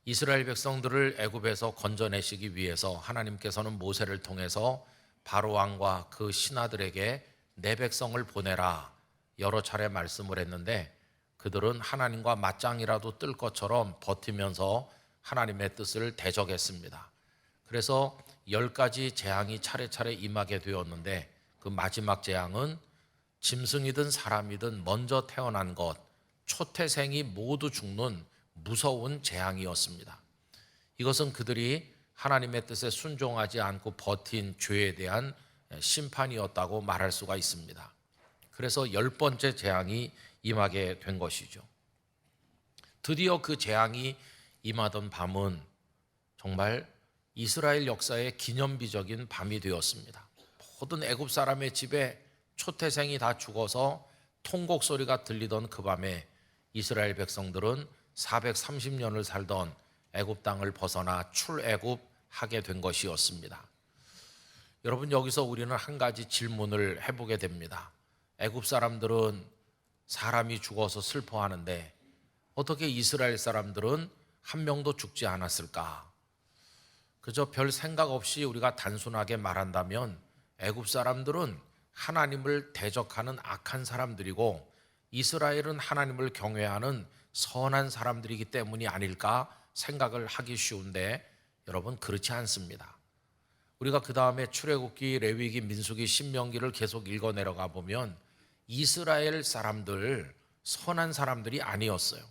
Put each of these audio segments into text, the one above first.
이스라엘 백성들을 애굽에서 건져내시기 위해서 하나님께서는 모세를 통해서 바로 왕과 그 신하들에게 내 백성을 보내라 여러 차례 말씀을 했는데, 그들은 하나님과 맞짱이라도 뜰 것처럼 버티면서 하나님의 뜻을 대적했습니다. 그래서 10가지 재앙이 차례차례 임하게 되었는데, 그 마지막 재앙은 짐승이든 사람이든 먼저 태어난 것, 초태생이 모두 죽는 무서운 재앙이었습니다. 이것은 그들이 하나님의 뜻에 순종하지 않고 버틴 죄에 대한 심판이었다고 말할 수가 있습니다. 그래서 10번째 재앙이 임하게 된 것이죠. 드디어 그 재앙이 임하던 밤은 정말 이스라엘 역사의 기념비적인 밤이 되었습니다. 모든 애굽 사람의 집에 초태생이 다 죽어서 통곡 소리가 들리던 그 밤에 이스라엘 백성들은 430년을 살던 애굽 땅을 벗어나 출애굽하게 된 것이었습니다. 여러분, 여기서 우리는 한 가지 질문을 해보게 됩니다. 애굽 사람들은 사람이 죽어서 슬퍼하는데 어떻게 이스라엘 사람들은 한 명도 죽지 않았을까? 그저 별 생각 없이 우리가 단순하게 말한다면 애굽 사람들은 하나님을 대적하는 악한 사람들이고 이스라엘은 하나님을 경외하는 선한 사람들이기 때문이 아닐까 생각을 하기 쉬운데, 여러분, 그렇지 않습니다. 우리가 그 다음에 출애굽기, 레위기, 민수기, 신명기를 계속 읽어 내려가 보면 이스라엘 사람들, 선한 사람들이 아니었어요.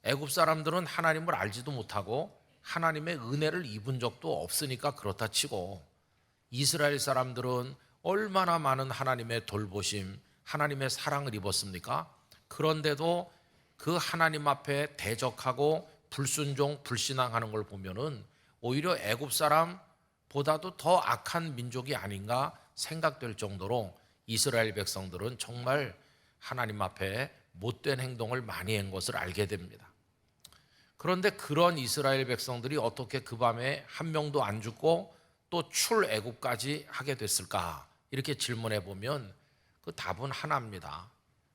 애굽 사람들은 하나님을 알지도 못하고 하나님의 은혜를 입은 적도 없으니까 그렇다 치고, 이스라엘 사람들은 얼마나 많은 하나님의 돌보심, 하나님의 사랑을 입었습니까? 그런데도 그 하나님 앞에 대적하고 불순종, 불신앙하는 걸 보면은 오히려 애굽 사람보다도 더 악한 민족이 아닌가 생각될 정도로 이스라엘 백성들은 정말 하나님 앞에 못된 행동을 많이 한 것을 알게 됩니다. 그런데 그런 이스라엘 백성들이 어떻게 그 밤에 한 명도 안 죽고 또 출애굽까지 하게 됐을까? 이렇게 질문해 보면 그 답은 하나입니다.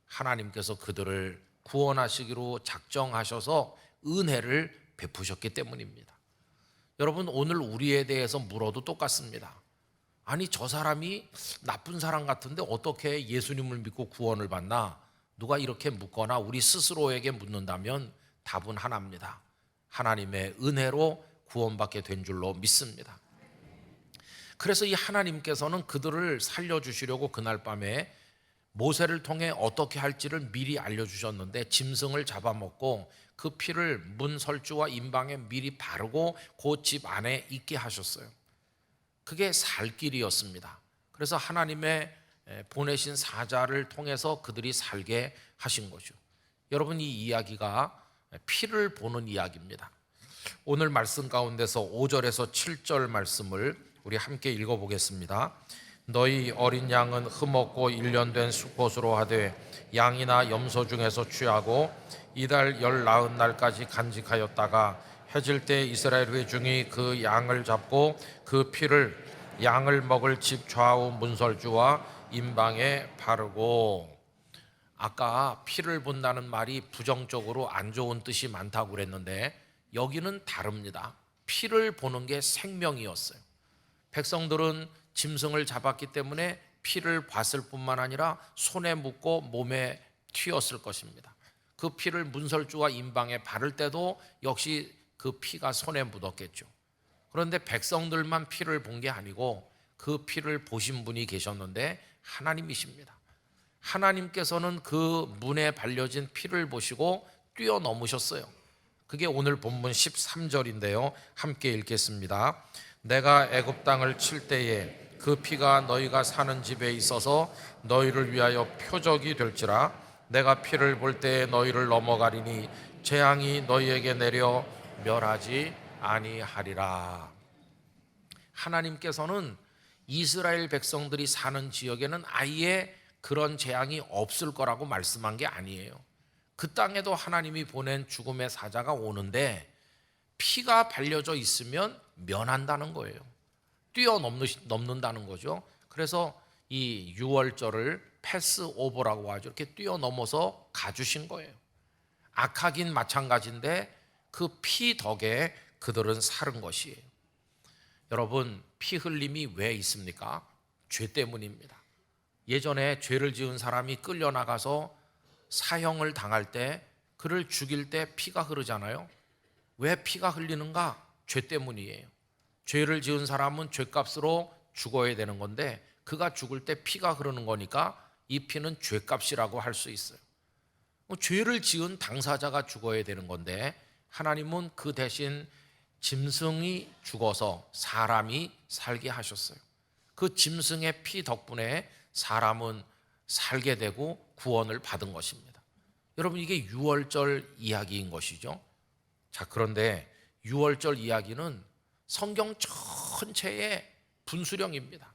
하나님께서 그들을 구원하시기로 작정하셔서 은혜를 베푸셨기 때문입니다. 여러분, 오늘 우리에 대해서 물어도 똑같습니다. 아니, 저 사람이 나쁜 사람 같은데 어떻게 예수님을 믿고 구원을 받나? 누가 이렇게 묻거나 우리 스스로에게 묻는다면 답은 하나입니다. 하나님의 은혜로 구원받게 된 줄로 믿습니다. 그래서 이 하나님께서는 그들을 살려주시려고 그날 밤에 모세를 통해 어떻게 할지를 미리 알려주셨는데, 짐승을 잡아먹고 그 피를 문 설주와 임방에 미리 바르고 그 집 안에 있게 하셨어요. 그게 살 길이었습니다. 그래서 하나님의 보내신 사자를 통해서 그들이 살게 하신 거죠. 여러분, 이 이야기가 피를 보는 이야기입니다. 오늘 말씀 가운데서 5절에서 7절 말씀을 우리 함께 읽어보겠습니다. 너희 어린 양은 흠없고 1년 된 수컷으로 하되 양이나 염소 중에서 취하고 이달 열 나흔 날까지 간직하였다가 해질 때 이스라엘 회중이 그 양을 잡고 그 피를 양을 먹을 집 좌우 문설주와 임방에 바르고. 아까 피를 본다는 말이 부정적으로 안 좋은 뜻이 많다고 그랬는데 여기는 다릅니다. 피를 보는 게 생명이었어요. 백성들은 짐승을 잡았기 때문에 피를 봤을 뿐만 아니라 손에 묻고 몸에 튀었을 것입니다. 그 피를 문설주와 임방에 바를 때도 역시 그 피가 손에 묻었겠죠. 그런데 백성들만 피를 본 게 아니고 그 피를 보신 분이 계셨는데 하나님이십니다. 하나님께서는 그 문에 발려진 피를 보시고 뛰어넘으셨어요. 그게 오늘 본문 13절인데요. 함께 읽겠습니다. 내가 애굽 땅을 칠 때에 그 피가 너희가 사는 집에 있어서 너희를 위하여 표적이 될지라. 내가 피를 볼 때에 너희를 넘어가리니 재앙이 너희에게 내려 멸하지 아니하리라. 하나님께서는 이스라엘 백성들이 사는 지역에는 아예 그런 재앙이 없을 거라고 말씀한 게 아니에요. 그 땅에도 하나님이 보낸 죽음의 사자가 오는데 피가 발려져 있으면 면한다는 거예요. 뛰어넘는다는 거죠. 그래서 이 6월절을 패스오버라고 하죠. 이렇게 뛰어넘어서 가주신 거예요. 악하긴 마찬가지인데 그 피 덕에 그들은 사는 것이에요. 여러분, 피 흘림이 왜 있습니까? 죄 때문입니다. 예전에 죄를 지은 사람이 끌려나가서 사형을 당할 때, 그를 죽일 때 피가 흐르잖아요. 왜 피가 흘리는가? 죄 때문이에요. 죄를 지은 사람은 죄값으로 죽어야 되는 건데, 그가 죽을 때 피가 흐르는 거니까 이 피는 죄값이라고 할 수 있어요. 죄를 지은 당사자가 죽어야 되는 건데, 하나님은 그 대신 짐승이 죽어서 사람이 살게 하셨어요. 그 짐승의 피 덕분에 사람은 살게 되고 구원을 받은 것입니다. 여러분, 이게 유월절 이야기인 것이죠. 자, 그런데 유월절 이야기는 성경 전체의 분수령입니다.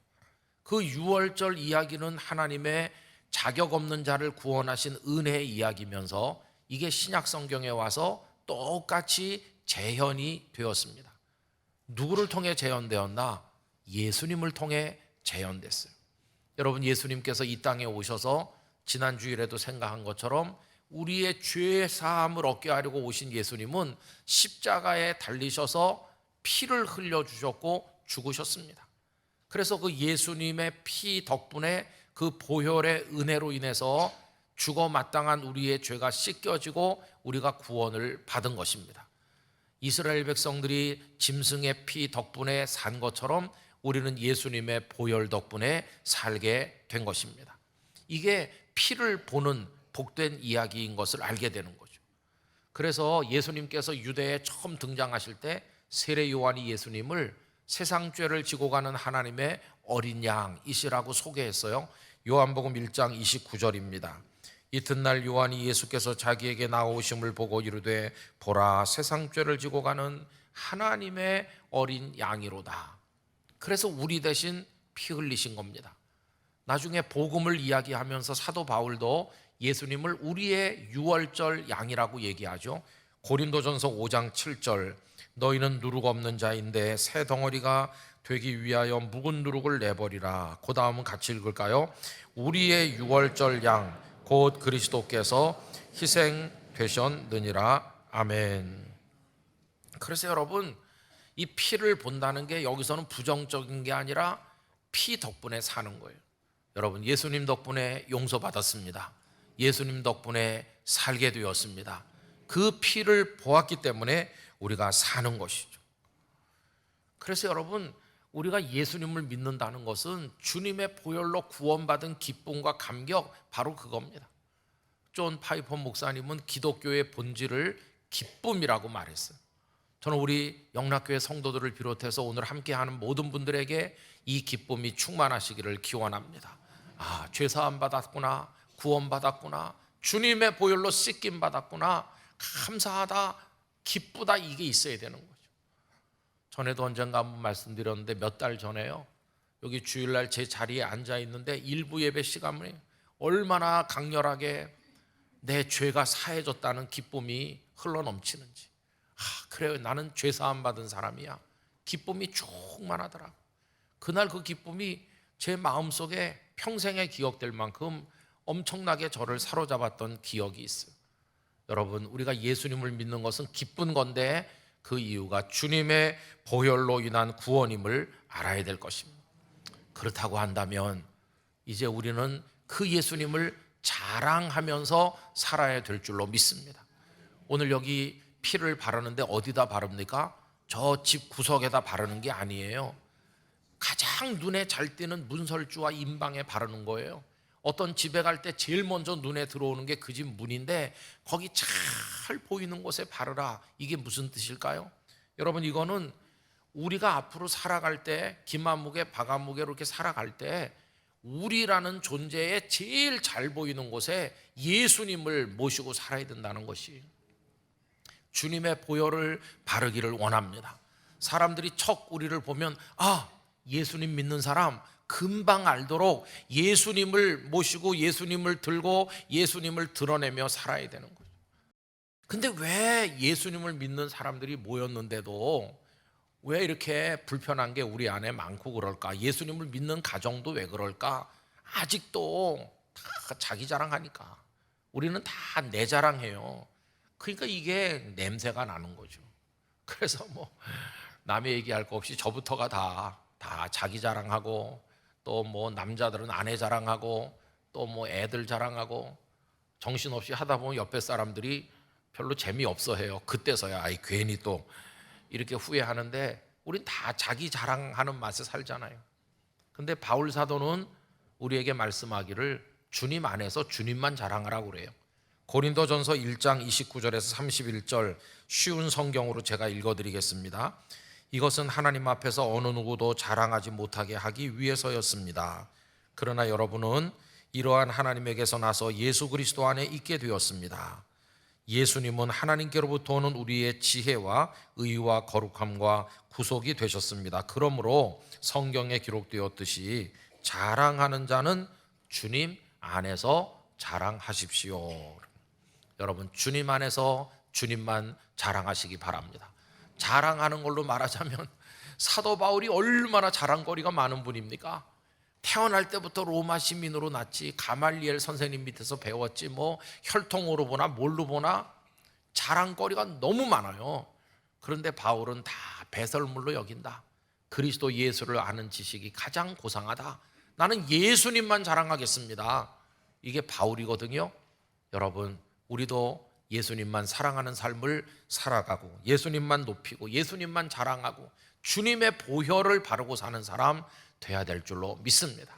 그 유월절 이야기는 하나님의 자격 없는 자를 구원하신 은혜의 이야기면서 이게 신약 성경에 와서 똑같이 재현이 되었습니다. 누구를 통해 재현되었나? 예수님을 통해 재현됐어요. 여러분, 예수님께서 이 땅에 오셔서 지난 주일에도 생각한 것처럼 우리의 죄 사함을 얻게 하려고 오신 예수님은 십자가에 달리셔서 피를 흘려주셨고 죽으셨습니다. 그래서 그 예수님의 피 덕분에 그 보혈의 은혜로 인해서 죽어 마땅한 우리의 죄가 씻겨지고 우리가 구원을 받은 것입니다. 이스라엘 백성들이 짐승의 피 덕분에 산 것처럼 우리는 예수님의 보혈 덕분에 살게 된 것입니다. 이게 피를 보는 복된 이야기인 것을 알게 되는 거죠. 그래서 예수님께서 유대에 처음 등장하실 때 세례 요한이 예수님을 세상 죄를 지고 가는 하나님의 어린 양이시라고 소개했어요. 요한복음 1장 29절입니다. 이튿날 요한이 예수께서 자기에게 나오심을 보고 이르되 보라, 세상 죄를 지고 가는 하나님의 어린 양이로다. 그래서 우리 대신 피 흘리신 겁니다. 나중에 복음을 이야기하면서 사도 바울도 예수님을 우리의 유월절 양이라고 얘기하죠. 고린도전서 5장 7절, 너희는 누룩 없는 자인데 새 덩어리가 되기 위하여 묵은 누룩을 내버리라. 그 다음은 같이 읽을까요? 우리의 유월절 양 곧 그리스도께서 희생되셨느니라. 아멘. 그래서 여러분, 이 피를 본다는 게 여기서는 부정적인 게 아니라 피 덕분에 사는 거예요. 여러분, 예수님 덕분에 용서받았습니다. 예수님 덕분에 살게 되었습니다. 그 피를 보았기 때문에 우리가 사는 것이죠. 그래서 여러분, 우리가 예수님을 믿는다는 것은 주님의 보혈로 구원받은 기쁨과 감격, 바로 그겁니다. 존 파이퍼 목사님은 기독교의 본질을 기쁨이라고 말했어요. 저는 우리 영락교회 성도들을 비롯해서 오늘 함께하는 모든 분들에게 이 기쁨이 충만하시기를 기원합니다. 아, 죄사함 받았구나, 구원받았구나, 주님의 보혈로 씻김 받았구나, 감사하다, 기쁘다, 이게 있어야 되는 거죠. 전에도 언젠가 한번 말씀드렸는데 몇 달 전에요, 여기 주일날 제 자리에 앉아 있는데 일부 예배 시간에 얼마나 강렬하게 내 죄가 사해졌다는 기쁨이 흘러넘치는지. 그래요, 나는 죄사함 받은 사람이야. 기쁨이 충만하더라고. 그날 그 기쁨이 제 마음속에 평생에 기억될 만큼 엄청나게 저를 사로잡았던 기억이 있어요. 여러분, 우리가 예수님을 믿는 것은 기쁜 건데 그 이유가 주님의 보혈로 인한 구원임을 알아야 될 것입니다. 그렇다고 한다면 이제 우리는 그 예수님을 자랑하면서 살아야 될 줄로 믿습니다. 오늘 여기 피를 바르는데 어디다 바릅니까? 저 집 구석에다 바르는 게 아니에요. 가장 눈에 잘 띄는 문설주와 임방에 바르는 거예요. 어떤 집에 갈 때 제일 먼저 눈에 들어오는 게 그 집 문인데 거기 잘 보이는 곳에 바르라. 이게 무슨 뜻일까요? 여러분, 이거는 우리가 앞으로 살아갈 때, 김한무게, 박한무게로 이렇게 살아갈 때 우리라는 존재에 제일 잘 보이는 곳에 예수님을 모시고 살아야 된다는 것이, 주님의 보혈을 바르기를 원합니다. 사람들이 척 우리를 보면 아, 예수님 믿는 사람, 금방 알도록 예수님을 모시고 예수님을 들고 예수님을 드러내며 살아야 되는 거죠. 근데 왜 예수님을 믿는 사람들이 모였는데도 왜 이렇게 불편한 게 우리 안에 많고 그럴까? 예수님을 믿는 가정도 왜 그럴까? 아직도 다 자기 자랑하니까. 우리는 다 내 자랑해요. 그러니까 이게 냄새가 나는 거죠. 그래서 뭐 남의 얘기할 거 없이 저부터가 다 자기 자랑하고, 또 뭐 남자들은 아내 자랑하고, 또 뭐 애들 자랑하고, 정신없이 하다 보면 옆에 사람들이 별로 재미없어 해요. 그때서야 아이 괜히 또 이렇게 후회하는데, 우린 다 자기 자랑하는 맛에 살잖아요. 근데 바울 사도는 우리에게 말씀하기를 주님 안에서 주님만 자랑하라고 그래요. 고린도전서 1장 29절에서 31절 쉬운 성경으로 제가 읽어드리겠습니다. 이것은 하나님 앞에서 어느 누구도 자랑하지 못하게 하기 위해서였습니다. 그러나 여러분은 이러한 하나님에게서 나서 예수 그리스도 안에 있게 되었습니다. 예수님은 하나님께로부터 오는 우리의 지혜와 의와 거룩함과 구속이 되셨습니다. 그러므로 성경에 기록되었듯이 자랑하는 자는 주님 안에서 자랑하십시오. 여러분, 주님 안에서 주님만 자랑하시기 바랍니다. 자랑하는 걸로 말하자면 사도 바울이 얼마나 자랑거리가 많은 분입니까? 태어날 때부터 로마 시민으로 났지, 가말리엘 선생님 밑에서 배웠지, 뭐 혈통으로 보나 뭘로 보나 자랑거리가 너무 많아요. 그런데 바울은 다 배설물로 여긴다. 그리스도 예수를 아는 지식이 가장 고상하다. 나는 예수님만 자랑하겠습니다. 이게 바울이거든요. 여러분, 우리도 예수님만 사랑하는 삶을 살아가고, 예수님만 높이고, 예수님만 자랑하고, 주님의 보혈을 바르고 사는 사람 돼야 될 줄로 믿습니다.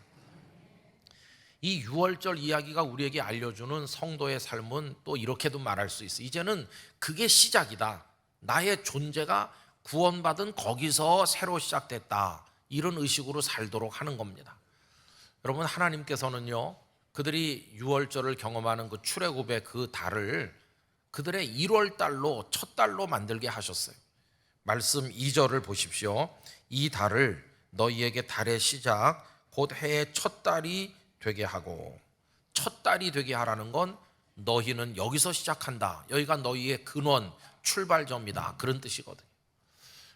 이 유월절 이야기가 우리에게 알려주는 성도의 삶은 또 이렇게도 말할 수 있어요. 이제는 그게 시작이다. 나의 존재가 구원받은 거기서 새로 시작됐다. 이런 의식으로 살도록 하는 겁니다. 여러분, 하나님께서는요, 그들이 유월절을 경험하는 그 출애굽의 그 달을 그들의 1월 달로, 첫 달로 만들게 하셨어요. 말씀 2절을 보십시오. 이 달을 너희에게 달의 시작 곧 해의 첫 달이 되게 하고, 첫 달이 되게 하라는 건 너희는 여기서 시작한다. 여기가 너희의 근원, 출발점이다. 그런 뜻이거든요.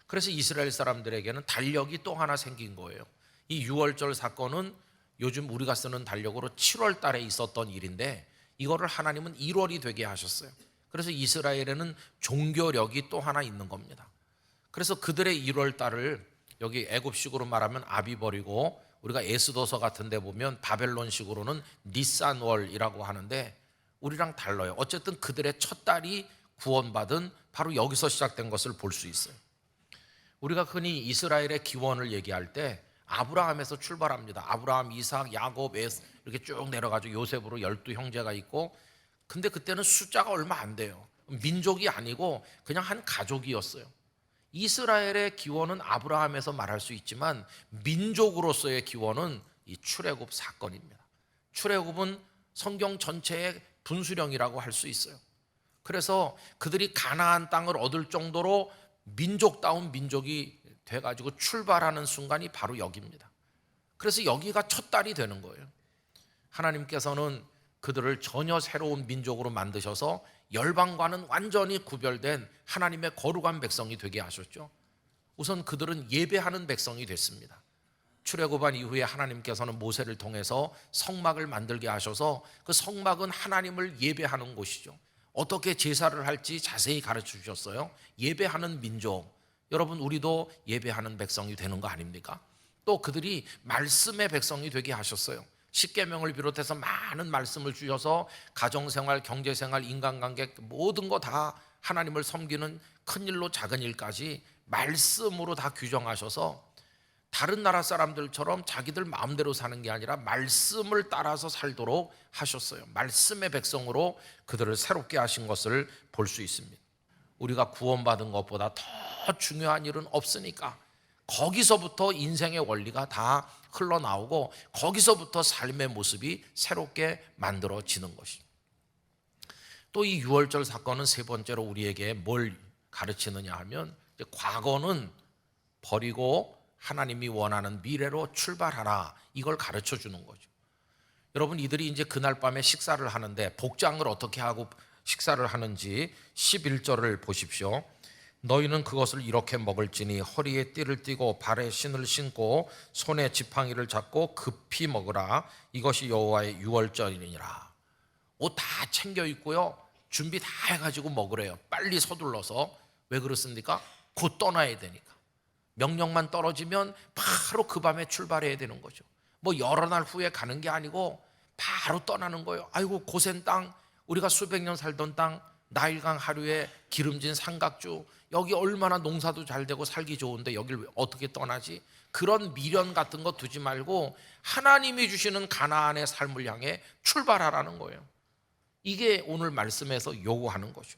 그래서 이스라엘 사람들에게는 달력이 또 하나 생긴 거예요. 이 유월절 사건은 요즘 우리가 쓰는 달력으로 7월 달에 있었던 일인데, 이거를 하나님은 1월이 되게 하셨어요. 그래서 이스라엘에는 종교력이 또 하나 있는 겁니다. 그래서 그들의 1월 달을 여기 애굽식으로 말하면 아비벌이고, 우리가 에스더서 같은 데 보면 바벨론식으로는 니산월이라고 하는데, 우리랑 달라요. 어쨌든 그들의 첫 달이 구원받은 바로 여기서 시작된 것을 볼 수 있어요. 우리가 흔히 이스라엘의 기원을 얘기할 때 아브라함에서 출발합니다. 아브라함, 이삭, 야곱, 에스 이렇게 쭉 내려가지고 요셉으로 12형제가 있고, 근데 그때는 숫자가 얼마 안 돼요. 민족이 아니고 그냥 한 가족이었어요. 이스라엘의 기원은 아브라함에서 말할 수 있지만 민족으로서의 기원은 이 출애굽 사건입니다. 출애굽은 성경 전체의 분수령이라고 할 수 있어요. 그래서 그들이 가나안 땅을 얻을 정도로 민족다운 민족이 돼가지고 출발하는 순간이 바로 여기입니다. 그래서 여기가 첫 달이 되는 거예요. 하나님께서는 그들을 전혀 새로운 민족으로 만드셔서 열방과는 완전히 구별된 하나님의 거룩한 백성이 되게 하셨죠. 우선 그들은 예배하는 백성이 됐습니다. 출애굽한 이후에 하나님께서는 모세를 통해서 성막을 만들게 하셔서 그 성막은 하나님을 예배하는 곳이죠. 어떻게 제사를 할지 자세히 가르쳐 주셨어요. 예배하는 민족, 여러분 우리도 예배하는 백성이 되는 거 아닙니까? 또 그들이 말씀의 백성이 되게 하셨어요. 십계명을 비롯해서 많은 말씀을 주셔서 가정생활, 경제생활, 인간관계 모든 거 다 하나님을 섬기는 큰 일로 작은 일까지 말씀으로 다 규정하셔서 다른 나라 사람들처럼 자기들 마음대로 사는 게 아니라 말씀을 따라서 살도록 하셨어요. 말씀의 백성으로 그들을 새롭게 하신 것을 볼 수 있습니다. 우리가 구원받은 것보다 더 중요한 일은 없으니까 거기서부터 인생의 원리가 다 흘러나오고 거기서부터 삶의 모습이 새롭게 만들어지는 것입니다. 또 이 유월절 사건은 세 번째로 우리에게 뭘 가르치느냐 하면, 과거는 버리고 하나님이 원하는 미래로 출발하라, 이걸 가르쳐 주는 거죠. 여러분, 이들이 이제 그날 밤에 식사를 하는데 복장을 어떻게 하고 식사를 하는지 11절을 보십시오. 너희는 그것을 이렇게 먹을지니 허리에 띠를 띠고 발에 신을 신고 손에 지팡이를 잡고 급히 먹으라. 이것이 여호와의 유월절이니라. 옷 다 챙겨 입고요, 준비 다 해가지고 먹으래요. 빨리 서둘러서. 왜 그렇습니까? 곧 떠나야 되니까. 명령만 떨어지면 바로 그 밤에 출발해야 되는 거죠. 뭐 여러 날 후에 가는 게 아니고 바로 떠나는 거예요. 아이고 고센 땅, 우리가 수백 년 살던 땅, 나일강 하류에 기름진 삼각주, 여기 얼마나 농사도 잘 되고 살기 좋은데 여길 어떻게 떠나지? 그런 미련 같은 거 두지 말고 하나님이 주시는 가나안의 삶을 향해 출발하라는 거예요. 이게 오늘 말씀에서 요구하는 거죠.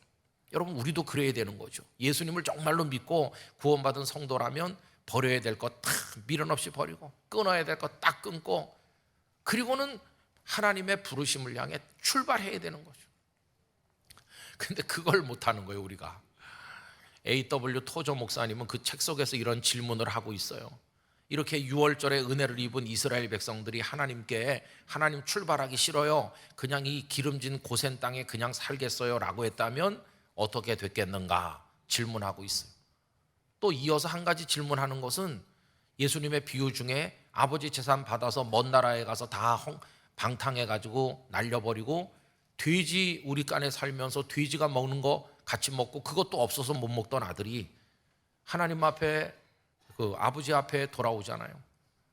여러분, 우리도 그래야 되는 거죠. 예수님을 정말로 믿고 구원받은 성도라면 버려야 될 것 다 미련 없이 버리고, 끊어야 될 것 딱 끊고, 그리고는 하나님의 부르심을 향해 출발해야 되는 거죠. 근데 그걸 못하는 거예요. 우리가. A.W. 토저 목사님은 그 책 속에서 이런 질문을 하고 있어요. 이렇게 6월절에 은혜를 입은 이스라엘 백성들이 하나님께, 하나님 출발하기 싫어요, 그냥 이 기름진 고센 땅에 그냥 살겠어요 라고 했다면 어떻게 됐겠는가 질문하고 있어요. 또 이어서 한 가지 질문하는 것은, 예수님의 비유 중에 아버지 재산 받아서 먼 나라에 가서 다 방탕해가지고 날려버리고 돼지 우리간에 살면서 돼지가 먹는 거 같이 먹고 그것도 없어서 못 먹던 아들이 하나님 앞에, 그 아버지 앞에 돌아오잖아요.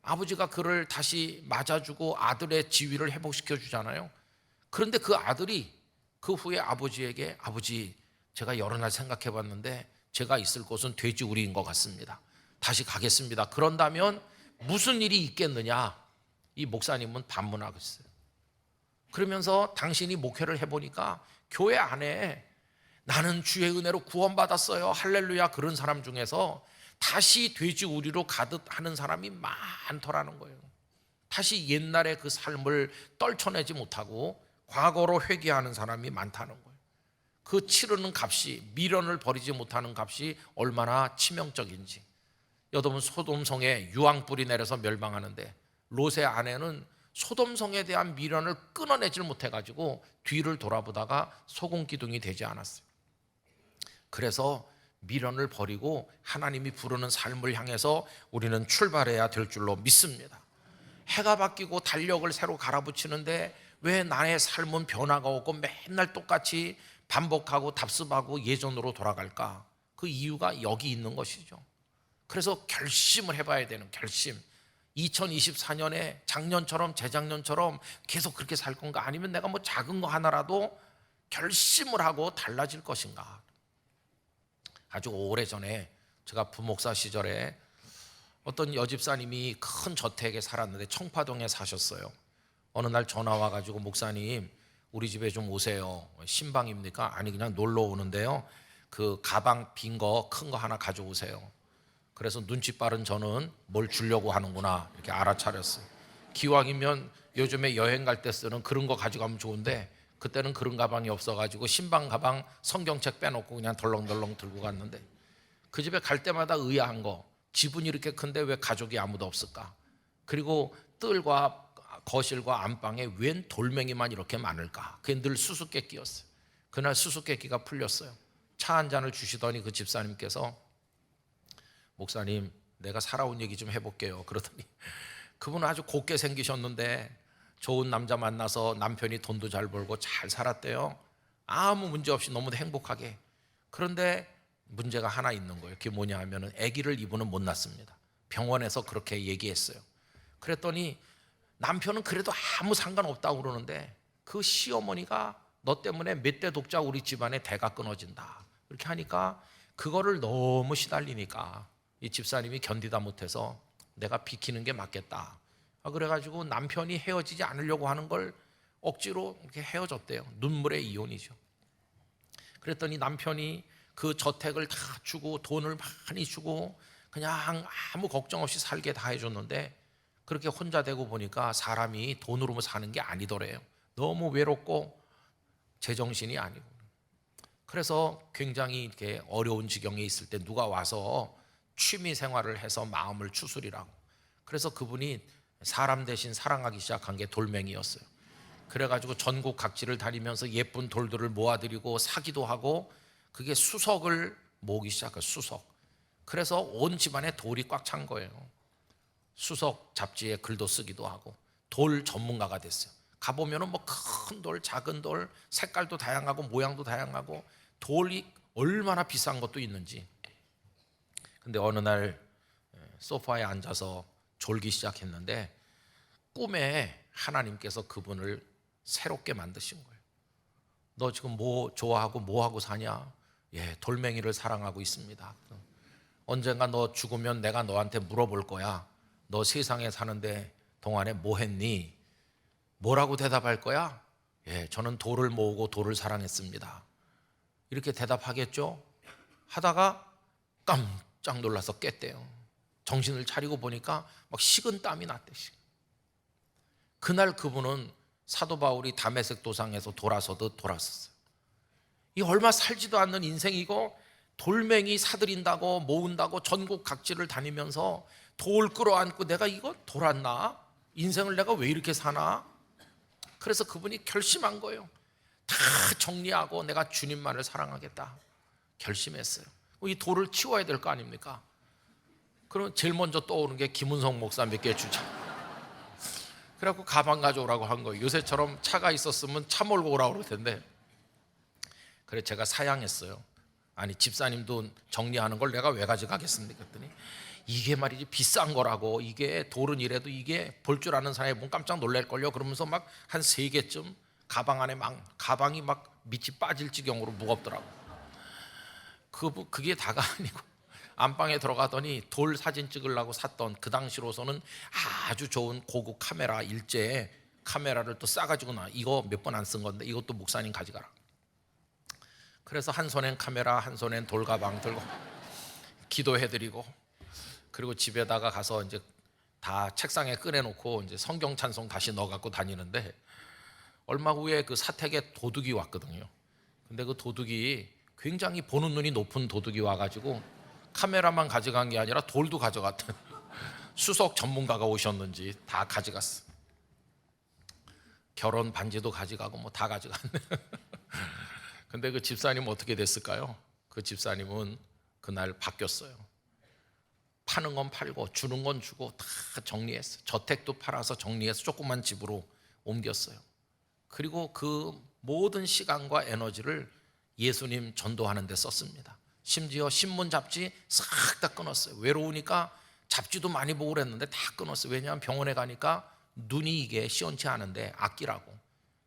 아버지가 그를 다시 맞아주고 아들의 지위를 회복시켜 주잖아요. 그런데 그 아들이 그 후에 아버지에게, 아버지, 제가 여러 날 생각해 봤는데 제가 있을 곳은 돼지우리인 것 같습니다. 다시 가겠습니다. 그런다면 무슨 일이 있겠느냐? 이 목사님은 반문하겠어요. 그러면서 당신이 목회를 해보니까 교회 안에 나는 주의 은혜로 구원받았어요, 할렐루야, 그런 사람 중에서 다시 돼지우리로 가듯 하는 사람이 많더라는 거예요. 다시 옛날의 그 삶을 떨쳐내지 못하고 과거로 회귀하는 사람이 많다는 거예요. 그 치르는 값이, 미련을 버리지 못하는 값이 얼마나 치명적인지. 여러분, 소돔성에 유황불이 내려서 멸망하는데 롯의 아내는 소돔성에 대한 미련을 끊어내질 못해가지고 뒤를 돌아보다가 소금기둥이 되지 않았어요. 그래서 미련을 버리고 하나님이 부르는 삶을 향해서 우리는 출발해야 될 줄로 믿습니다. 해가 바뀌고 달력을 새로 갈아붙이는데 왜 나의 삶은 변화가 없고 맨날 똑같이 반복하고 답습하고 예전으로 돌아갈까? 그 이유가 여기 있는 것이죠. 그래서 결심을 해봐야 되는, 결심. 2024년에 작년처럼 재작년처럼 계속 그렇게 살 건가? 아니면 내가 뭐 작은 거 하나라도 결심을 하고 달라질 것인가? 아주 오래전에 제가 부목사 시절에 어떤 여집사님이 큰 저택에 살았는데 청파동에 사셨어요. 어느 날 전화 와가지고, 목사님 우리 집에 좀 오세요. 신방입니까? 아니, 그냥 놀러 오는데요, 그 가방 빈 거 큰 거 하나 가져오세요. 그래서 눈치 빠른 저는 뭘 주려고 하는구나 이렇게 알아차렸어요. 기왕이면 요즘에 여행 갈 때 쓰는 그런 거 가져가면 좋은데 그때는 그런 가방이 없어가지고 신방 가방 성경책 빼놓고 그냥 덜렁덜렁 들고 갔는데, 그 집에 갈 때마다 의아한 거, 집은 이렇게 큰데 왜 가족이 아무도 없을까? 그리고 뜰과 거실과 안방에 웬 돌멩이만 이렇게 많을까? 그게 늘 수수께끼였어요. 그날 수수께끼가 풀렸어요. 차 한 잔을 주시더니 그 집사님께서, 목사님 내가 살아온 얘기 좀 해볼게요. 그러더니 그분은 아주 곱게 생기셨는데 좋은 남자 만나서 남편이 돈도 잘 벌고 잘 살았대요. 아무 문제 없이 너무 행복하게. 그런데 문제가 하나 있는 거예요. 그게 뭐냐 하면은 아기를 이분은 못 낳습니다. 병원에서 그렇게 얘기했어요. 그랬더니 남편은 그래도 아무 상관없다고 그러는데 그 시어머니가 너 때문에 몇 대 독자 우리 집안에 대가 끊어진다 이렇게 하니까, 그거를 너무 시달리니까 이 집사님이 견디다 못해서 내가 비키는 게 맞겠다. 그래가지고 남편이 헤어지지 않으려고 하는 걸 억지로 이렇게 헤어졌대요. 눈물의 이혼이죠. 그랬더니 남편이 그 저택을 다 주고 돈을 많이 주고 그냥 아무 걱정 없이 살게 다 해줬는데, 그렇게 혼자 되고 보니까 사람이 돈으로 사는 게 아니더래요. 너무 외롭고 제정신이 아니고. 그래서 굉장히 이렇게 어려운 지경에 있을 때 누가 와서 취미 생활을 해서 마음을 추스리라고. 그래서 그분이 사람 대신 사랑하기 시작한 게 돌멩이였어요. 그래가지고 전국 각지를 다니면서 예쁜 돌들을 모아들이고 사기도 하고, 그게 수석을 모으기 시작해요. 수석. 그래서 온 집안에 돌이 꽉 찬 거예요. 수석 잡지에 글도 쓰기도 하고 돌 전문가가 됐어요. 가보면은 뭐 큰 돌, 작은 돌, 색깔도 다양하고 모양도 다양하고 돌이 얼마나 비싼 것도 있는지. 근데 어느 날 소파에 앉아서 졸기 시작했는데 꿈에 하나님께서 그분을 새롭게 만드신 거예요. 너 지금 뭐 좋아하고 뭐 하고 사냐? 예, 돌멩이를 사랑하고 있습니다. 언젠가 너 죽으면 내가 너한테 물어볼 거야. 너 세상에 사는데 동안에 뭐 했니? 뭐라고 대답할 거야? 예, 저는 돌을 모으고 돌을 사랑했습니다. 이렇게 대답하겠죠? 하다가 깜짝 놀라서 깼대요. 정신을 차리고 보니까 막 식은 땀이 났대. 그날 그분은 사도 바울이 다메섹 도상에서 돌아서듯 돌았었어요. 이 얼마 살지도 않는 인생이고 돌멩이 사들인다고 모은다고 전국 각지를 다니면서 돌 끌어안고 내가 이거 돌았나? 인생을 내가 왜 이렇게 사나? 그래서 그분이 결심한 거예요. 다 정리하고 내가 주님만을 사랑하겠다 결심했어요. 이 돌을 치워야 될 거 아닙니까? 그럼 제일 먼저 떠오르는 게 김은성 목사 몇 개 주자. 그래갖고 가방 가져오라고 한 거예요. 요새처럼 차가 있었으면 차 몰고 오라고 그럴 텐데. 그래 제가 사양했어요. 아니 집사님도 정리하는 걸 내가 왜 가져가겠습니까? 그랬더니 이게 말이지 비싼 거라고, 이게 돌은 이래도 이게 볼 줄 아는 사람이 보면 깜짝 놀랄걸요. 그러면서 막 한 3개쯤 가방 안에 가방이 막 밑이 빠질 지경으로 무겁더라고. 그게 다가 아니고 안방에 들어가더니 돌 사진 찍으려고 샀던 그 당시로서는 아주 좋은 고급 카메라, 일제 카메라를 또 싸가지고 나. 이거 몇 번 안 쓴 건데 이것도 목사님 가져가라. 그래서 한 손엔 카메라, 한 손엔 돌가방 들고 기도해드리고, 그리고 집에다가 가서 이제 다 책상에 꺼내놓고 이제 성경 찬송 다시 넣어갖고 다니는데, 얼마 후에 그 사택에 도둑이 왔거든요. 근데 그 도둑이 굉장히 보는 눈이 높은 도둑이 와가지고 카메라만 가져간 게 아니라 돌도 가져갔던 수석 전문가가 오셨는지 다 가져갔어. 결혼 반지도 가져가고 뭐 다 가져갔네. 근데 그 집사님은 어떻게 됐을까요? 그 집사님은 그날 바뀌었어요. 파는 건 팔고 주는 건 주고 다 정리했어요. 저택도 팔아서 정리해서 조그만 집으로 옮겼어요. 그리고 그 모든 시간과 에너지를 예수님 전도하는 데 썼습니다. 심지어 신문 잡지 싹 다 끊었어요. 외로우니까 잡지도 많이 보고 그랬는데 다 끊었어요. 왜냐하면 병원에 가니까 눈이 이게 시원치 않은데 아끼라고.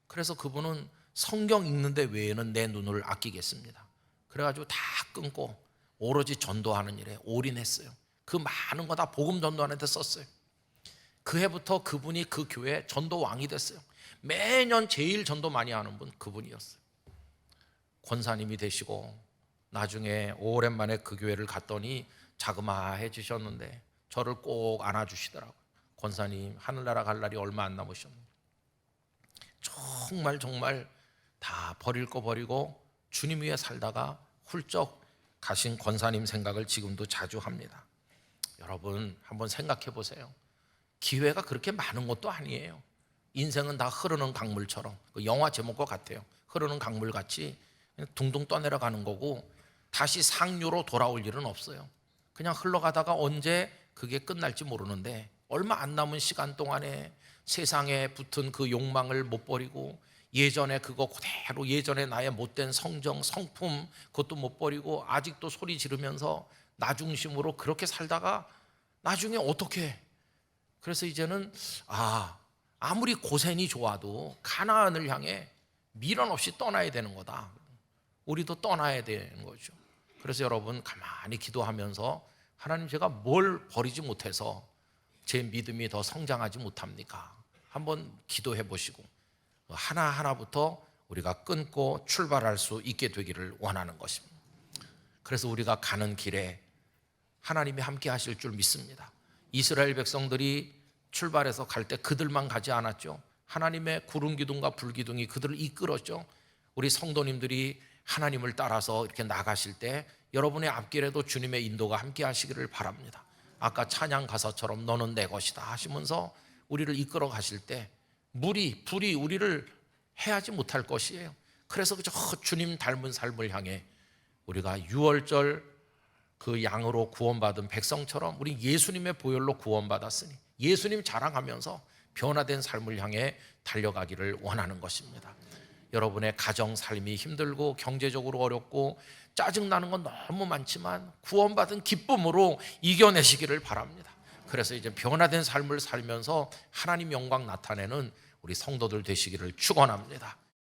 그래서 그분은 성경 읽는 데 외에는 내 눈을 아끼겠습니다. 그래가지고 다 끊고 오로지 전도하는 일에 올인했어요. 그 많은 거 다 복음 전도하는 데 썼어요. 그 해부터 그분이 그 교회 전도왕이 됐어요. 매년 제일 전도 많이 하는 분 그분이었어요. 권사님이 되시고 나중에 오랜만에 그 교회를 갔더니 자그마해지셨는데 저를 꼭 안아주시더라고요. 권사님 하늘나라 갈 날이 얼마 안 남으셨는데 정말 다 버릴 거 버리고 주님 위에 살다가 훌쩍 가신 권사님 생각을 지금도 자주 합니다. 여러분 한번 생각해 보세요. 기회가 그렇게 많은 것도 아니에요. 인생은 다 흐르는 강물처럼, 그 영화 제목과 같아요. 흐르는 강물같이 둥둥 떠내려가는 거고 다시 상류로 돌아올 일은 없어요. 그냥 흘러가다가 언제 그게 끝날지 모르는데 얼마 안 남은 시간 동안에 세상에 붙은 그 욕망을 못 버리고 예전에 그거 그대로 예전에 나의 못된 성정, 성품 그것도 못 버리고 아직도 소리 지르면서 나 중심으로 그렇게 살다가 나중에 어떻게, 그래서 이제는 아무리 고생이 좋아도 가나안을 향해 미련 없이 떠나야 되는 거다. 우리도 떠나야 되는 거죠. 그래서 여러분 가만히 기도하면서 하나님 제가 뭘 버리지 못해서 제 믿음이 더 성장하지 못합니까? 한번 기도해 보시고 하나하나부터 우리가 끊고 출발할 수 있게 되기를 원하는 것입니다. 그래서 우리가 가는 길에 하나님이 함께 하실 줄 믿습니다. 이스라엘 백성들이 출발해서 갈 때 그들만 가지 않았죠. 하나님의 구름 기둥과 불 기둥이 그들을 이끌었죠. 우리 성도님들이 하나님을 따라서 이렇게 나가실 때 여러분의 앞길에도 주님의 인도가 함께 하시기를 바랍니다. 아까 찬양 가사처럼 너는 내 것이다 하시면서 우리를 이끌어 가실 때 불이 우리를 해하지 못할 것이에요. 그래서 저 주님 닮은 삶을 향해 우리가 유월절 그 양으로 구원받은 백성처럼 우리 예수님의 보혈로 구원받았으니 예수님 자랑하면서 변화된 삶을 향해 달려가기를 원하는 것입니다. 여러분의 가정 삶이 힘들고 경제적으로 어렵고 짜증나는 건 너무 많지만 구원받은 기쁨으로 이겨내시기를 바랍니다. 그래서 이제 변화된 삶을 살면서 하나님 영광 나타내는 우리 성도들 되시기를 축원합니다.